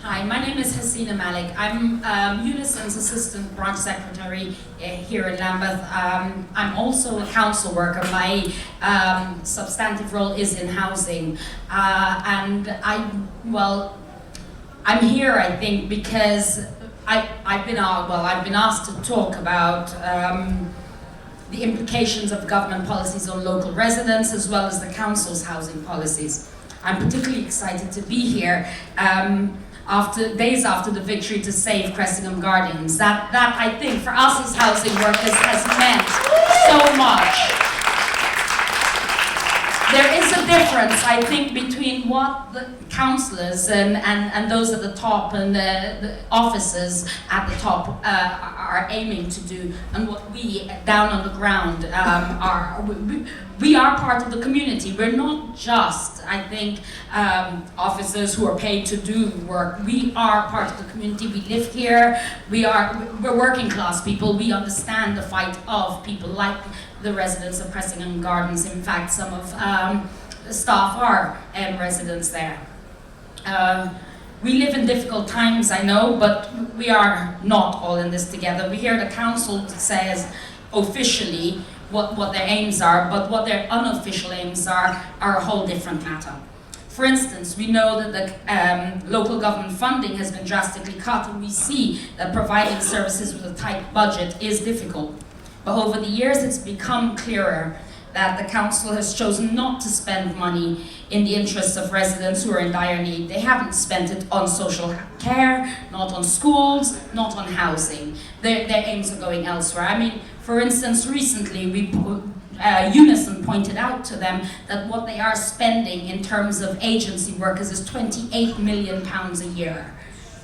Hi, my name is Hassina Malik. I'm Unison's Assistant Branch Secretary here in Lambeth. I'm also a council worker. My substantive role is in housing. And I'm here, I think, because I've been asked to talk about the implications of government policies on local residents as well as the council's housing policies. I'm particularly excited to be here days after the victory to save Cressingham Gardens. That I think for us as housing workers has meant so much. There is a difference, I think, between what the councillors and those at the top and the officers at the top are aiming to do and what we down on the ground are. We are part of the community. We're not just, I think, officers who are paid to do work. We are part of the community. We live here. We're working class people. We understand the fight of people like the residents of Cressingham Gardens. In fact, some of the staff are residents there. We live in difficult times, I know, but we are not all in this together. We hear the council says officially what their aims are, but what their unofficial aims are a whole different matter. For instance, we know that the local government funding has been drastically cut, and we see that providing services with a tight budget is difficult. But over the years, it's become clearer that the council has chosen not to spend money in the interests of residents who are in dire need. They haven't spent it on social care, not on schools, not on housing. Their aims are going elsewhere. I mean, for instance, recently Unison pointed out to them that what they are spending in terms of agency workers is £28 million a year.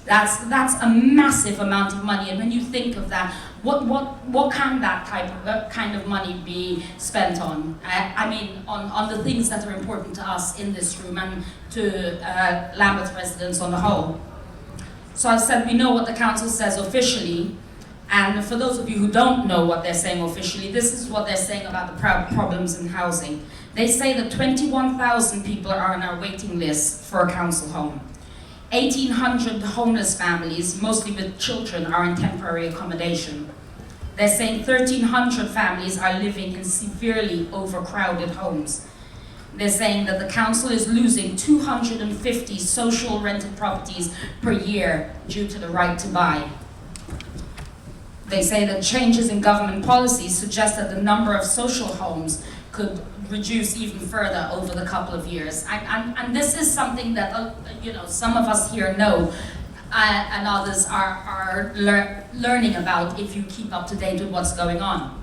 That's a massive amount of money, and when you think of that, what can that kind of money be spent on? I mean, on the things that are important to us in this room and to Lambeth residents on the whole. So I said we know what the council says officially, and for those of you who don't know what they're saying officially, this is what they're saying about the problems in housing. They say that 21,000 people are on our waiting list for a council home. 1,800 homeless families, mostly with children, are in temporary accommodation. They're saying 1,300 families are living in severely overcrowded homes. They're saying that the council is losing 250 social rented properties per year due to the right to buy. They say that changes in government policies suggest that the number of social homes could reduce even further over the couple of years. And this is something that some of us here know and others are learning about if you keep up to date with what's going on.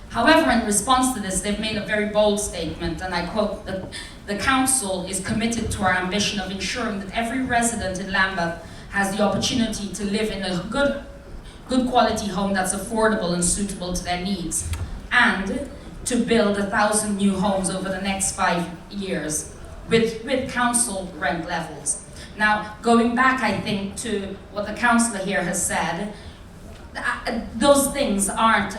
However, in response to this, they've made a very bold statement, and I quote, that the council is committed to our ambition of ensuring that every resident in Lambeth has the opportunity to live in a good quality home that's affordable and suitable to their needs, and to build 1,000 new homes over the next 5 years with council rent levels. Now, going back, I think, to what the councillor here has said, those things aren't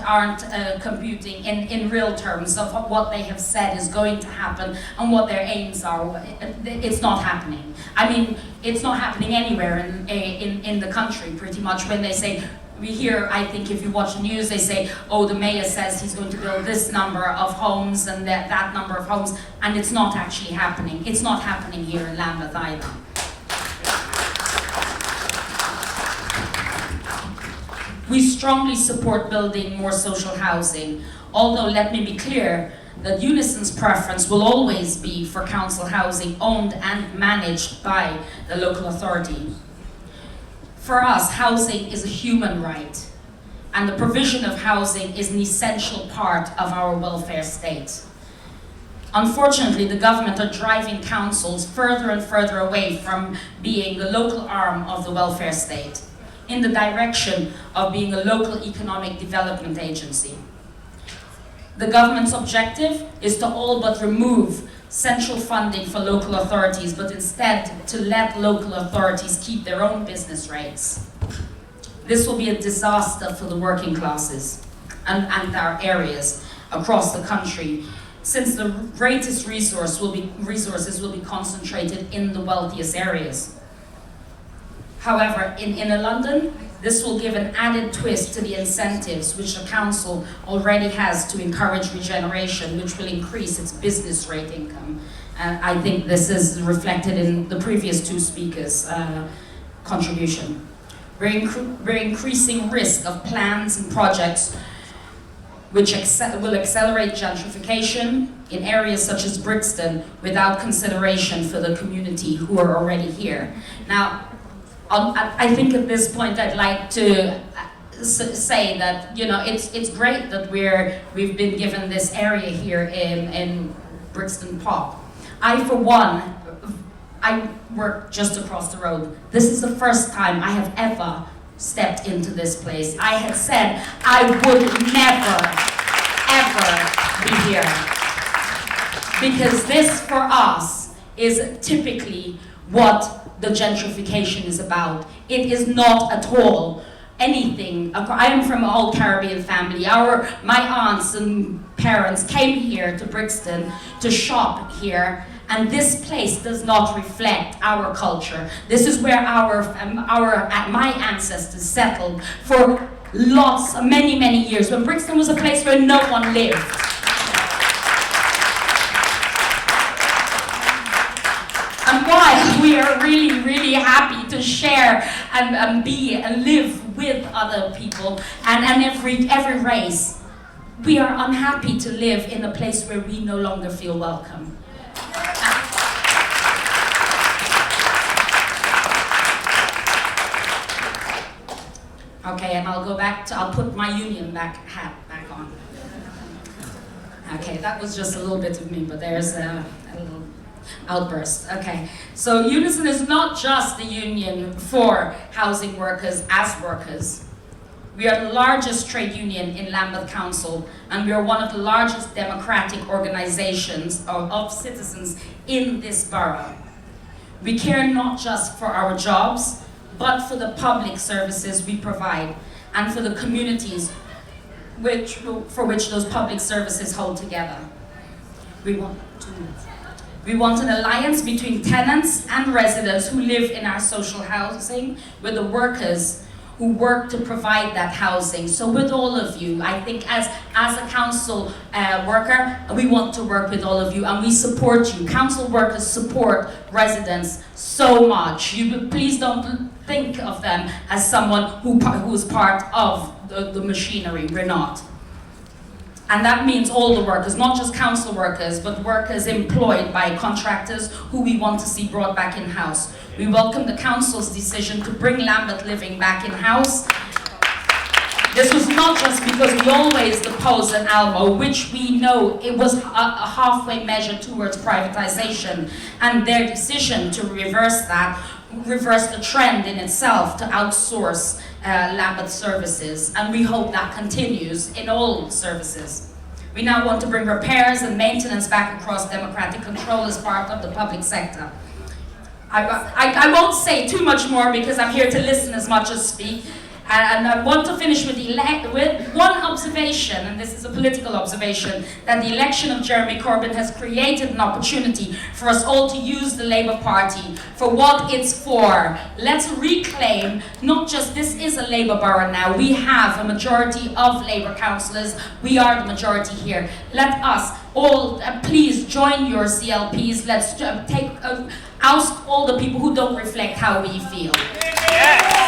computing in real terms of what they have said is going to happen and what their aims are. It's not happening. I mean, it's not happening anywhere in the country, pretty much, when they say, we hear, I think if you watch the news, they say, oh, the mayor says he's going to build this number of homes and that number of homes, and it's not actually happening. It's not happening here in Lambeth either. We strongly support building more social housing, although let me be clear that Unison's preference will always be for council housing owned and managed by the local authority. For us, housing is a human right, and the provision of housing is an essential part of our welfare state. Unfortunately, the government are driving councils further and further away from being the local arm of the welfare state, in the direction of being a local economic development agency. The government's objective is to all but remove central funding for local authorities, but instead to let local authorities keep their own business rates. This will be a disaster for the working classes and our areas across the country, since the greatest resources will be concentrated in the wealthiest areas. However, in Inner London, this will give an added twist to the incentives which the council already has to encourage regeneration, which will increase its business rate income. I think this is reflected in the previous two speakers' contribution. We're increasing risk of plans and projects which will accelerate gentrification in areas such as Brixton without consideration for the community who are already here. Now, I think at this point I'd like to say that, you know, it's great that we've been given this area here in Brixton Pop. I, for one, I work just across the road. This is the first time I have ever stepped into this place. I had said I would never, ever be here. Because this, for us, is typically what the gentrification is about. It is not at all anything. I am from an old Caribbean family. My aunts and parents came here to Brixton to shop here, and this place does not reflect our culture. This is where my ancestors settled for many years, when Brixton was a place where no one lived. And while we are really happy to share and be and live with other people and every race, we are unhappy to live in a place where we no longer feel welcome. Okay, and I'll put my union hat back on. Okay, that was just a little bit of me, but there's a little outburst. Okay, so Unison is not just the union for housing workers as workers. We are the largest trade union in Lambeth Council, and we are one of the largest democratic organizations of citizens in this borough. We care not just for our jobs, but for the public services we provide, and for the communities for which those public services hold together. We want an alliance between tenants and residents who live in our social housing with the workers who work to provide that housing. So with all of you, I think as a council worker, we want to work with all of you, and we support you. Council workers support residents so much. Please don't think of them as someone who is part of the machinery. We're not. And that means all the workers, not just council workers, but workers employed by contractors who we want to see brought back in-house. We welcome the council's decision to bring Lambeth Living back in-house. This was not just because we always opposed an Almo, which we know it was a halfway measure towards privatization, and their decision to reverse the trend in itself to outsource Lambeth services, and we hope that continues in all services. We now want to bring repairs and maintenance back across democratic control as part of the public sector. I won't say too much more because I'm here to listen as much as speak. And I want to finish with one observation, and this is a political observation, that the election of Jeremy Corbyn has created an opportunity for us all to use the Labour Party for what it's for. Let's reclaim, not just this is a Labour borough now, we have a majority of Labour councillors, we are the majority here. Let us all, please join your CLPs, let's oust all the people who don't reflect how we feel. Yeah.